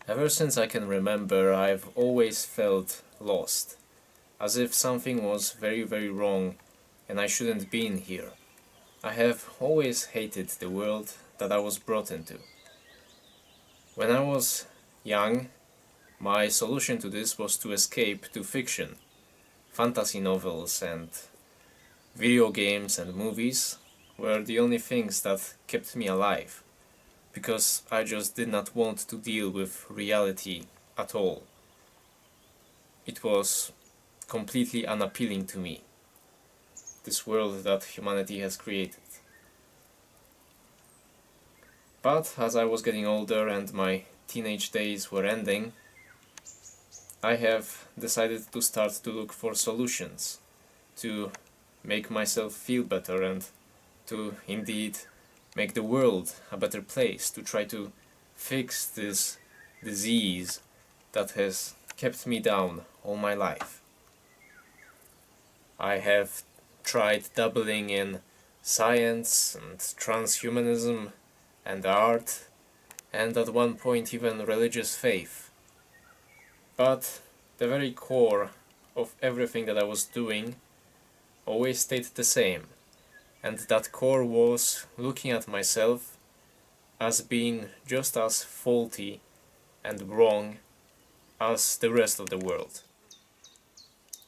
Ever since I can remember, I've always felt lost, as if something was very, very wrong and I shouldn't be in here. I have always hated the world that I was brought into. When I was young, my solution to this was to escape to fiction, fantasy novels and video games and movies were the only things that kept me alive, because I just did not want to deal with reality at all. It was completely unappealing to me, this world that humanity has created. But as I was getting older and my teenage days were ending, I have decided to start to look for solutions to make myself feel better and to indeed make the world a better place, to try to fix this disease that has kept me down all my life. I have tried dabbling in science and transhumanism and art and at one point even religious faith. But the very core of everything that I was doing always stayed the same, and that core was looking at myself as being just as faulty and wrong as the rest of the world.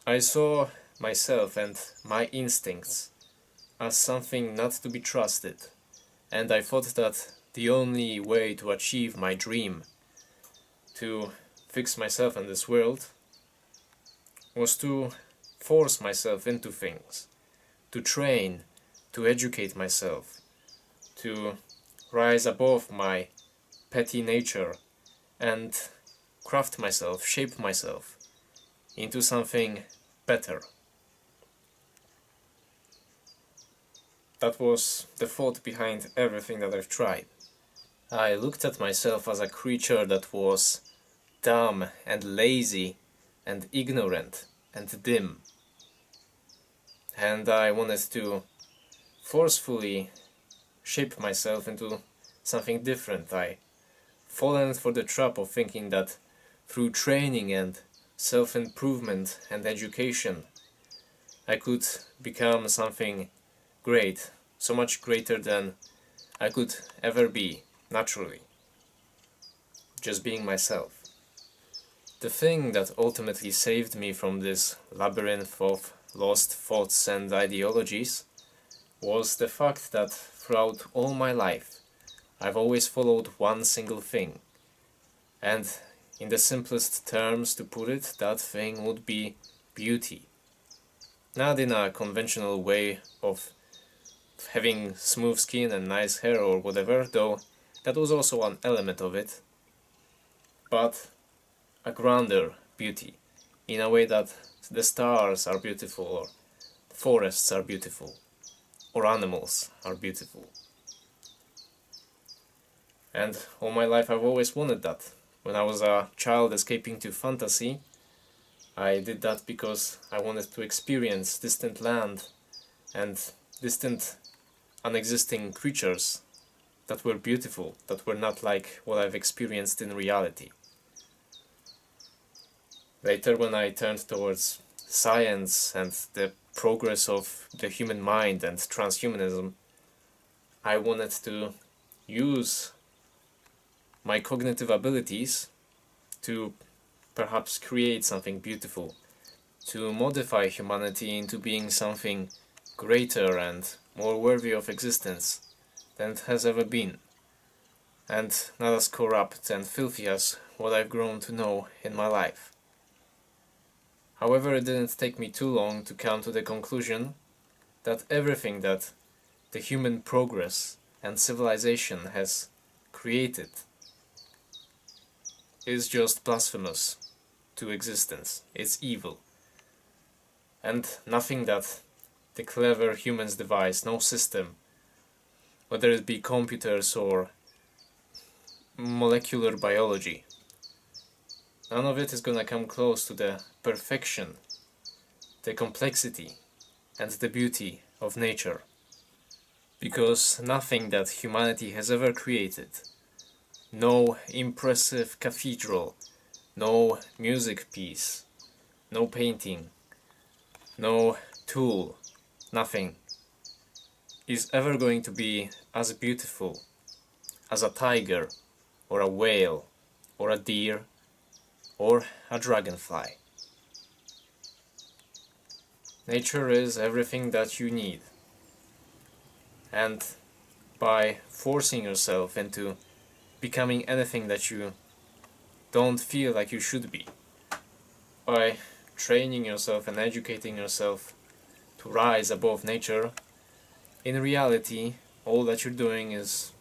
I saw myself and my instincts as something not to be trusted, and I thought that the only way to achieve my dream, to fix myself in this world, was to force myself into things, to train, to educate myself, to rise above my petty nature and craft myself, shape myself into something better. That was the thought behind everything that I've tried. I looked at myself as a creature that was dumb and lazy and ignorant and dim. And I wanted to forcefully shape myself into something different. I fallen for the trap of thinking that through training and self-improvement and education I could become something great, so much greater than I could ever be, naturally, just being myself. The thing that ultimately saved me from this labyrinth of lost thoughts and ideologies was the fact that throughout all my life I've always followed one single thing, and in the simplest terms to put it, that thing would be beauty. Not in a conventional way of having smooth skin and nice hair or whatever, though that was also an element of it, but a grander beauty, in a way that the stars are beautiful, or forests are beautiful, or animals are beautiful. And all my life I've always wanted that. When I was a child escaping to fantasy, I did that because I wanted to experience distant land and distant unexisting creatures that were beautiful, that were not like what I've experienced in reality. Later, when I turned towards science and the progress of the human mind and transhumanism, I wanted to use my cognitive abilities to perhaps create something beautiful, to modify humanity into being something greater and more worthy of existence than it has ever been, and not as corrupt and filthy as what I've grown to know in my life. However, it didn't take me too long to come to the conclusion that everything that the human progress and civilization has created is just blasphemous to existence. It's evil. And nothing that the clever humans devise, no system, whether it be computers or molecular biology, none of it is gonna come close to the perfection, the complexity, and the beauty of nature. Because nothing that humanity has ever created no impressive cathedral, no music piece, no painting, no tool, nothing is ever going to be as beautiful as a tiger, or a whale, or a deer, or a dragonfly. Nature is everything that you need, and by forcing yourself into becoming anything that you don't feel like you should be, by training yourself and educating yourself to rise above nature, in reality, all that you're doing is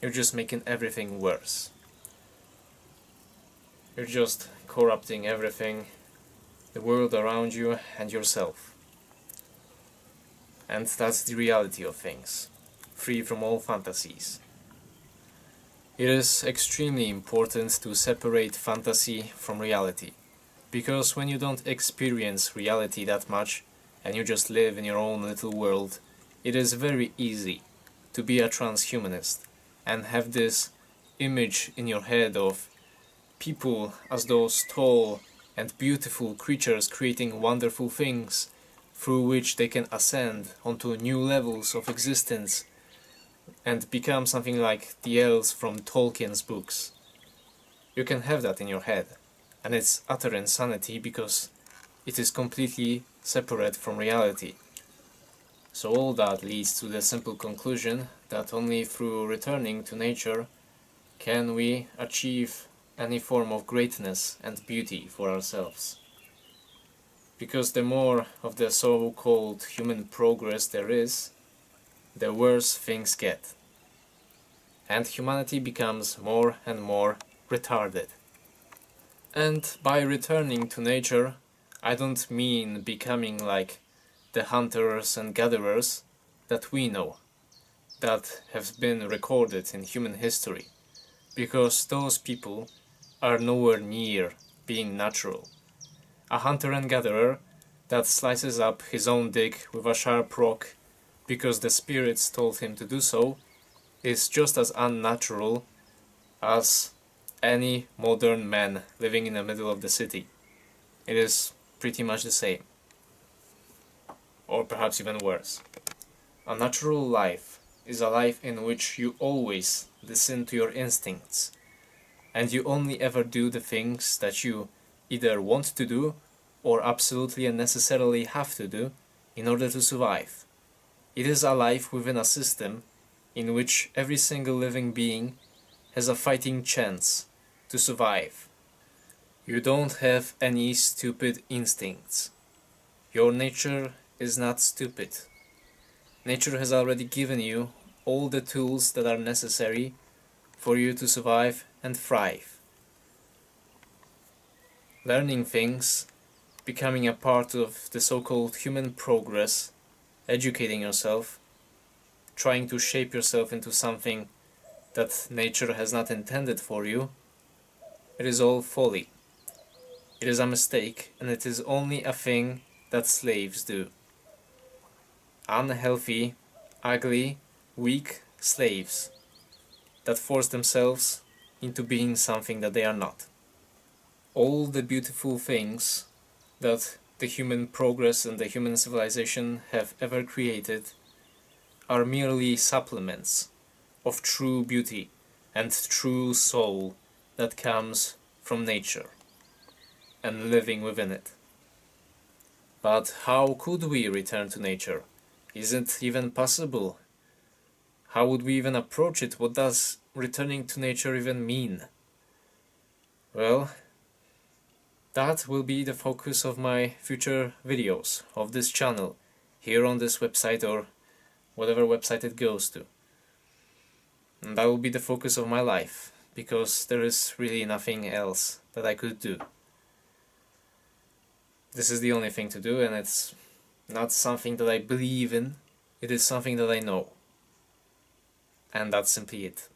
you're just making everything worse. You're just corrupting everything, the world around you and yourself. And that's the reality of things, free from all fantasies. It is extremely important to separate fantasy from reality, because when you don't experience reality that much and you just live in your own little world, it is very easy to be a transhumanist and have this image in your head of people as those tall and beautiful creatures creating wonderful things through which they can ascend onto new levels of existence and become something like the elves from Tolkien's books. You can have that in your head, and it's utter insanity because it is completely separate from reality. So all that leads to the simple conclusion that only through returning to nature can we achieve any form of greatness and beauty for ourselves. Because the more of the so-called human progress there is, the worse things get. And humanity becomes more and more retarded. And by returning to nature, I don't mean becoming like the hunters and gatherers that we know, that have been recorded in human history, because those people are nowhere near being natural. A hunter and gatherer that slices up his own dick with a sharp rock because the spirits told him to do so is just as unnatural as any modern man living in the middle of the city. It is pretty much the same, or perhaps even worse. A natural life is a life in which you always listen to your instincts, and you only ever do the things that you either want to do or absolutely and necessarily have to do in order to survive. It is a life within a system in which every single living being has a fighting chance to survive. You don't have any stupid instincts. Your nature is not stupid. Nature has already given you all the tools that are necessary for you to survive and thrive. Learning things, becoming a part of the so-called human progress, educating yourself, trying to shape yourself into something that nature has not intended for you, it is all folly. It is a mistake, and it is only a thing that slaves do. Unhealthy, ugly, weak slaves that force themselves into being something that they are not. All the beautiful things that the human progress and the human civilization have ever created are merely supplements of true beauty and true soul that comes from nature and living within it. But how could we return to nature? Is it even possible? How would we even approach it? What does returning to nature even mean? Well, that will be the focus of my future videos of this channel, here on this website or whatever website it goes to. And that will be the focus of my life, because there is really nothing else that I could do. This is the only thing to do, and it's not something that I believe in, it is something that I know. And that's simply it.